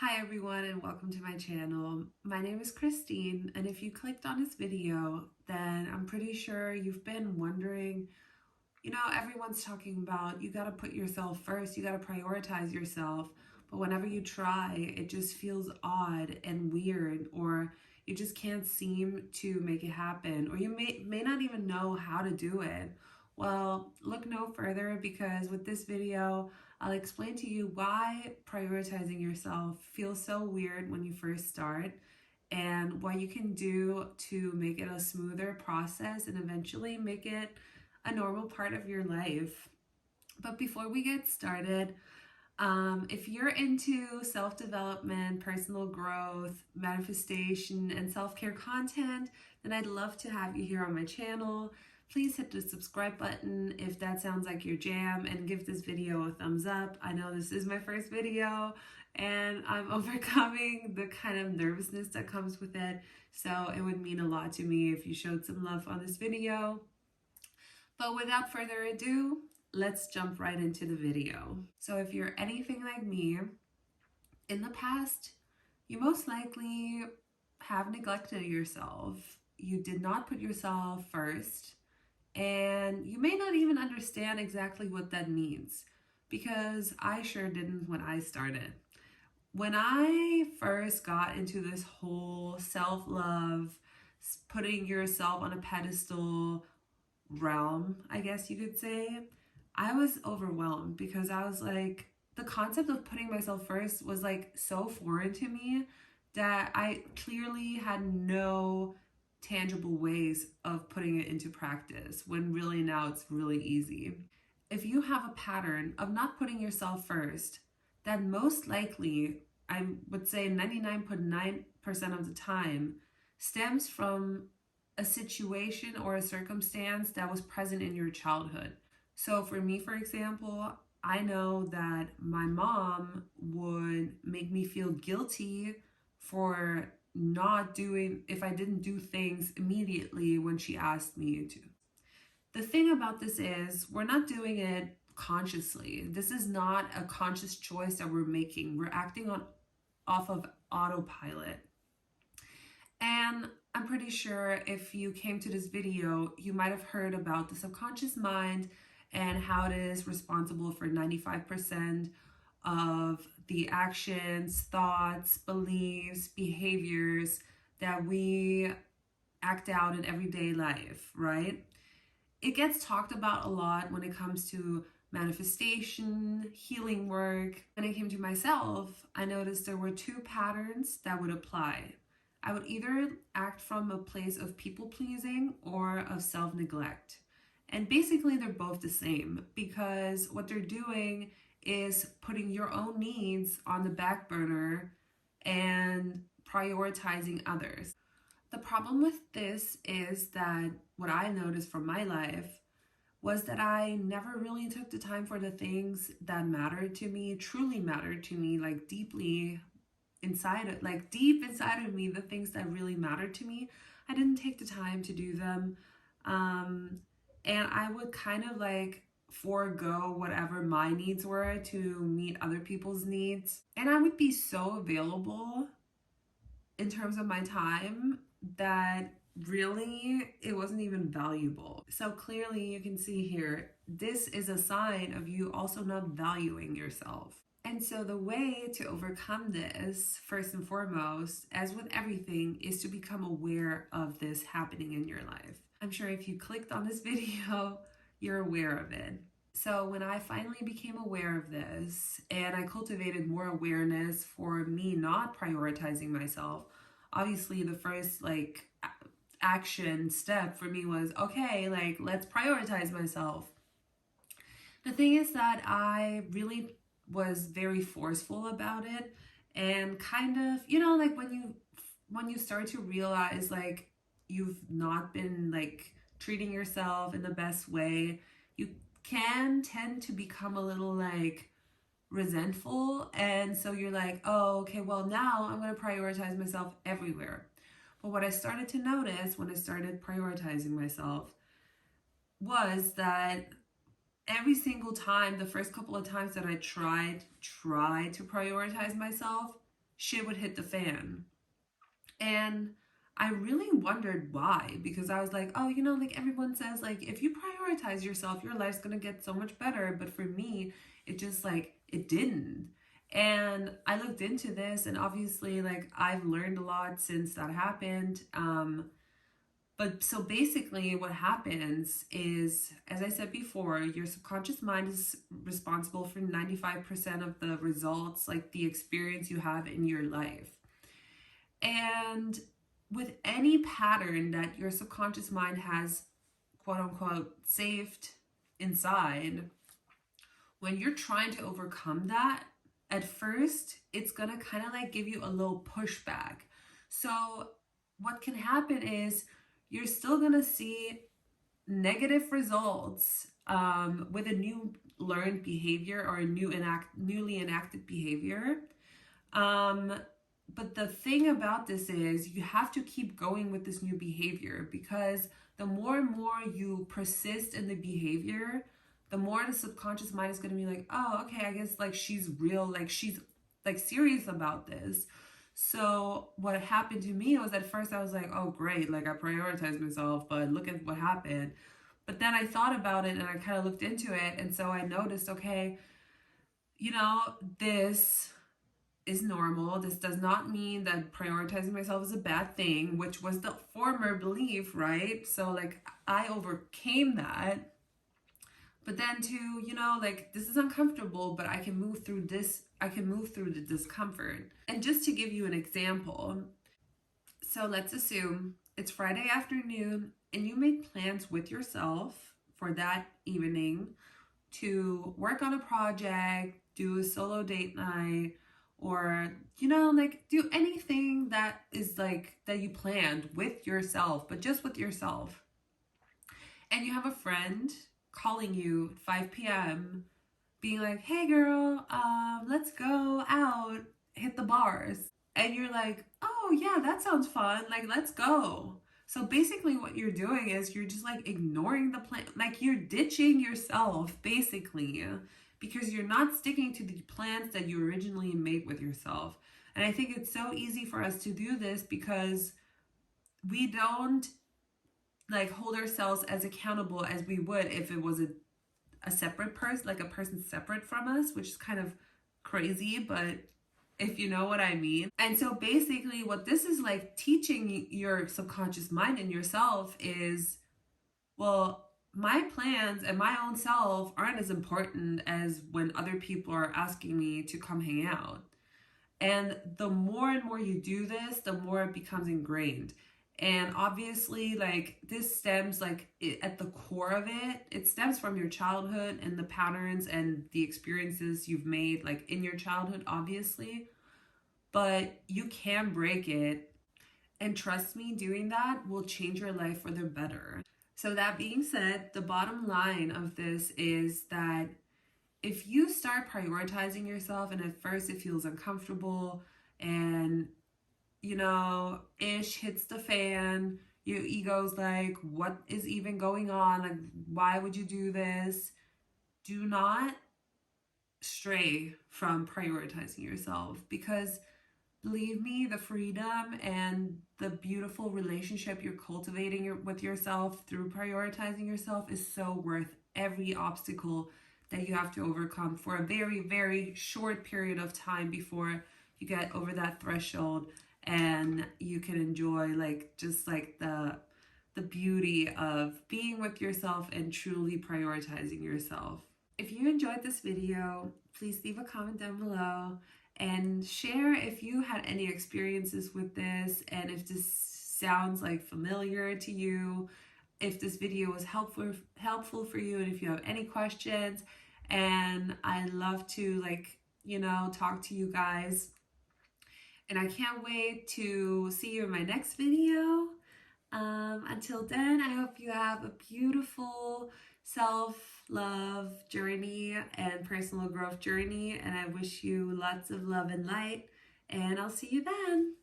Hi everyone and welcome to my channel. My name is Christine, and if you clicked on this video, then I'm pretty sure you've been wondering, everyone's talking about you got to put yourself first, you got to prioritize yourself, but whenever you try, it just feels odd and weird, or you just can't seem to make it happen, or you may not even know how to do it. Well, look no further, because with this video, I'll explain to you why prioritizing yourself feels so weird when you first start, and what you can do to make it a smoother process and eventually make it a normal part of your life. But before we get started, if you're into self-development, personal growth, manifestation, and self-care content, then I'd love to have you here on my channel. Please hit the subscribe button if that sounds like your jam, and give this video a thumbs up. I know this is my first video and I'm overcoming the kind of nervousness that comes with it, so it would mean a lot to me if you showed some love on this video. But without further ado, let's jump right into the video. So if you're anything like me, in the past, you most likely have neglected yourself. You did not put yourself first, and you may not even understand exactly what that means, because I sure didn't when I started. When I first got into this whole self-love, putting yourself on a pedestal realm, I guess you could say, I was overwhelmed, because I was like, the concept of putting myself first was like so foreign to me that I clearly had no tangible ways of putting it into practice, when really now it's really easy. If you have a pattern of not putting yourself first, then most likely, I would say 99.9% of the time, stems from a situation or a circumstance that was present in your childhood. So for me, for example, I know that my mom would make me feel guilty for not doing, if I didn't do things immediately when she asked me to. The thing about this is, we're not doing it consciously. This is not a conscious choice that we're making. We're acting off of autopilot. And I'm pretty sure if you came to this video, you might have heard about the subconscious mind and how it is responsible for 95% of the actions, thoughts, beliefs, behaviors that we act out in everyday life, right? It gets talked about a lot when it comes to manifestation, healing work. When it came to myself, I noticed there were two patterns that would apply. I would either act from a place of people pleasing or of self-neglect. And basically they're both the same, because what they're doing is putting your own needs on the back burner and prioritizing others. The problem with this is that what I noticed from my life was that I never really took the time for the things that mattered to me, truly mattered to me, like deeply inside, like deep inside of me, the things that really mattered to me. I didn't take the time to do them. And I would kind of like forego whatever my needs were to meet other people's needs. And I would be so available in terms of my time that really it wasn't even valuable. So clearly you can see here, this is a sign of you also not valuing yourself. And so the way to overcome this, first and foremost, as with everything, is to become aware of this happening in your life. I'm sure if you clicked on this video, you're aware of it. So when I finally became aware of this, and I cultivated more awareness for me not prioritizing myself, obviously the first action step for me was, okay, let's prioritize myself. The thing is that I really was very forceful about it, and kind of, when you start to realize you've not been treating yourself in the best way, you can tend to become a little resentful, and so you're like, oh, okay, well now I'm going to prioritize myself everywhere. But what I started to notice when I started prioritizing myself was that every single time, the first couple of times that I tried to prioritize myself, shit would hit the fan. And I really wondered why, because I was like, oh, like everyone says, like, if you prioritize yourself, your life's gonna get so much better. But for me, it just like, it didn't. And I looked into this, and obviously, like, I've learned a lot since that happened. But so basically, what happens is, as I said before, your subconscious mind is responsible for 95% of the results, like the experience you have in your life. And with any pattern that your subconscious mind has, quote unquote, saved inside, when you're trying to overcome that, at first, it's gonna kind of like give you a little pushback. So, what can happen is you're still gonna see negative results with a new learned behavior or a newly enacted behavior. Um, but the thing about this is you have to keep going with this new behavior, because the more and more you persist in the behavior, the more the subconscious mind is going to be like, oh, okay, I guess like she's real, like she's like serious about this. So what happened to me was, at first I was like, oh great, like I prioritized myself, but look at what happened. But then I thought about it and I kind of looked into it, and so I noticed, okay, this is normal. This does not mean that prioritizing myself is a bad thing, which was the former belief, right? So like I overcame that. But then to, like, this is uncomfortable, but I can move through this. I can move through the discomfort. And just to give you an example, so let's assume it's Friday afternoon and you make plans with yourself for that evening to work on a project, do a solo date night, or, like do anything that is like that you planned with yourself, but just with yourself. And you have a friend calling you at 5 p.m. being like, hey girl, let's go out, hit the bars. And you're like, oh yeah, that sounds fun. Like, let's go. So basically what you're doing is you're just like ignoring the plan. Like you're ditching yourself basically, because you're not sticking to the plans that you originally made with yourself. And I think it's so easy for us to do this because we don't like hold ourselves as accountable as we would if it was a separate person, like a person separate from us, which is kind of crazy, but if you know what I mean. And so basically what this is like teaching your subconscious mind and yourself is, well, my plans and my own self aren't as important as when other people are asking me to come hang out. And the more and more you do this, the more it becomes ingrained. And obviously, like, this stems, like, at the core of it, it stems from your childhood and the patterns and the experiences you've made, like, in your childhood, obviously. But you can break it. And trust me, doing that will change your life for the better. So that being said, the bottom line of this is that if you start prioritizing yourself and at first it feels uncomfortable and ish hits the fan, your ego's like, what is even going on? Like, why would you do this? Do not stray from prioritizing yourself, because believe me, the freedom and the beautiful relationship you're cultivating with yourself through prioritizing yourself is so worth every obstacle that you have to overcome for a very, very short period of time before you get over that threshold and you can enjoy like just like the beauty of being with yourself and truly prioritizing yourself. If you enjoyed this video, please leave a comment down below and share if you had any experiences with this and if this sounds like familiar to you, if this video was helpful for you, and if you have any questions. And I love to talk to you guys. And I can't wait to see you in my next video. Until then, I hope you have a beautiful self-love journey and personal growth journey. And I wish you lots of love and light. And I'll see you then.